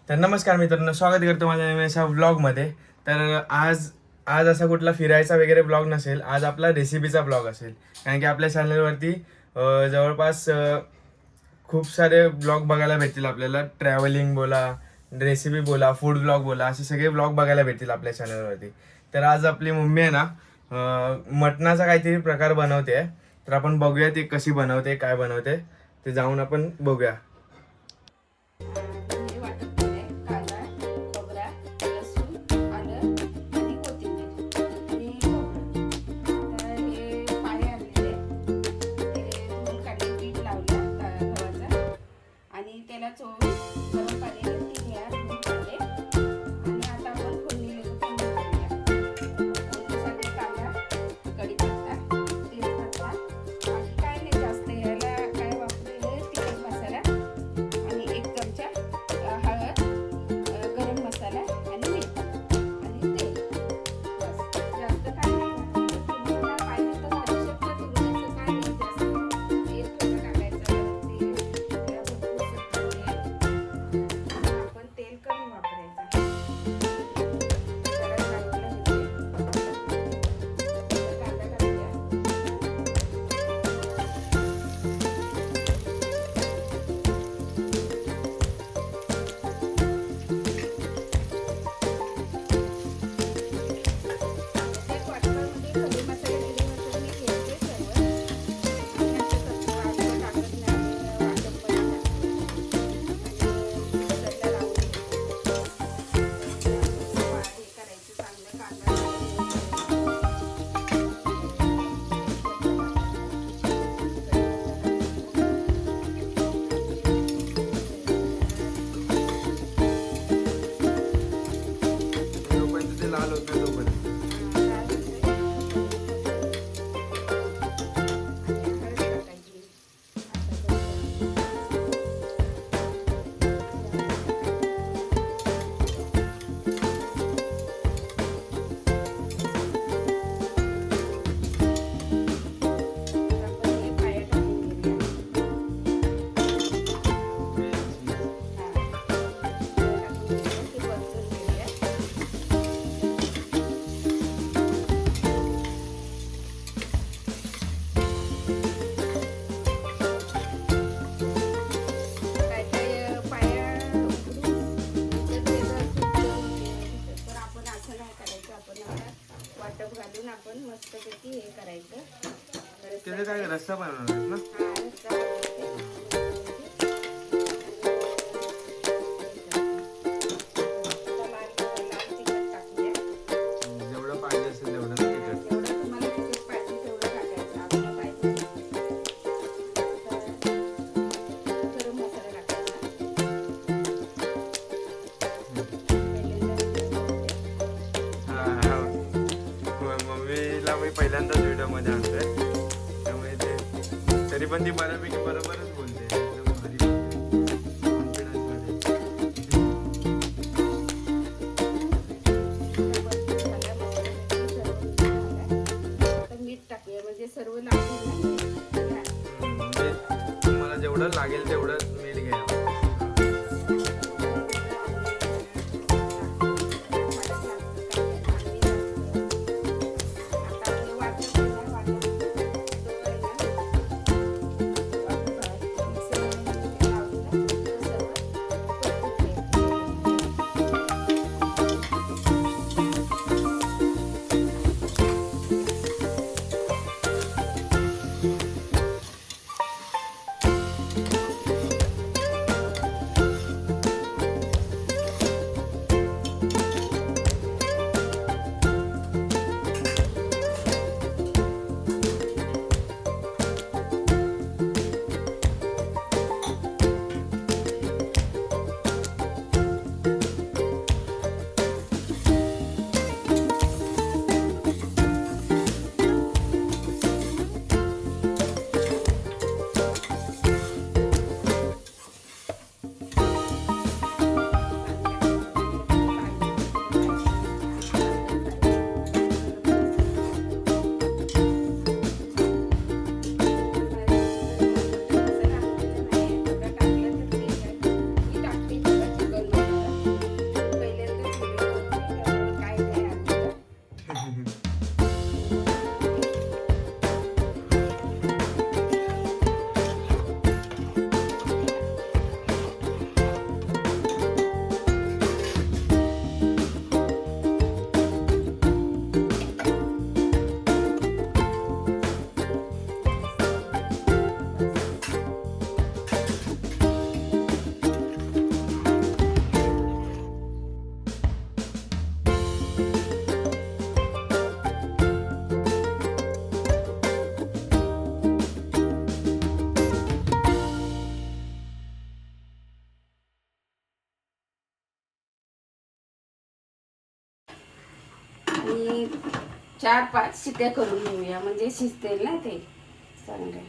तर नमस्कार मित्रांनो, स्वागत करतो माझ्या नवीन अशा व्लॉगमध्ये. तर आज असा कुठला फिरायचा वगैरे ब्लॉग नसेल, आज आपला रेसिपीचा ब्लॉग असेल. कारण की आपल्या चॅनलवरती जवळपास खूप सारे ब्लॉग बघायला भेटतील आपल्याला. ट्रॅव्हलिंग बोला, रेसिपी बोला, फूड ब्लॉग बोला, असे सगळे ब्लॉग बघायला भेटतील आपल्या चॅनलवरती. तर आज आपली मम्मी आहे ना, मटणाचा काहीतरी प्रकार बनवते आहे. तर आपण बघूया ती कशी बनवते, काय बनवते ते जाऊन आपण बघूया. वाटप घालून आपण मस्तपैकी हे करायचं. त्याचे काय रस्सा बनवणार ना? जेवढं पाहिजे असेल तेवढं तिखट. जेवढं तुम्हाला तिखट पाहिजे तेवढं टाकायचं. आपल्याला पाहिजे गरम मसाला टाकायचा. मम्मीला मी पहिल्यांदाच व्हिडिओ मध्ये आणतोय, त्यामुळे ते तरी पण ती बऱ्यापैकी बरोबरच बोलते. एकदम भारी कॉन्फिडन्स मध्ये. मीठ टाकूया म्हणजे सर्व लागेल. तुम्हाला जेवढं लागेल तेवढं मीठ घ्या. आणि 4-5 शिट्ट्या करून घेऊया म्हणजे शिजतेल ना ते चांगले.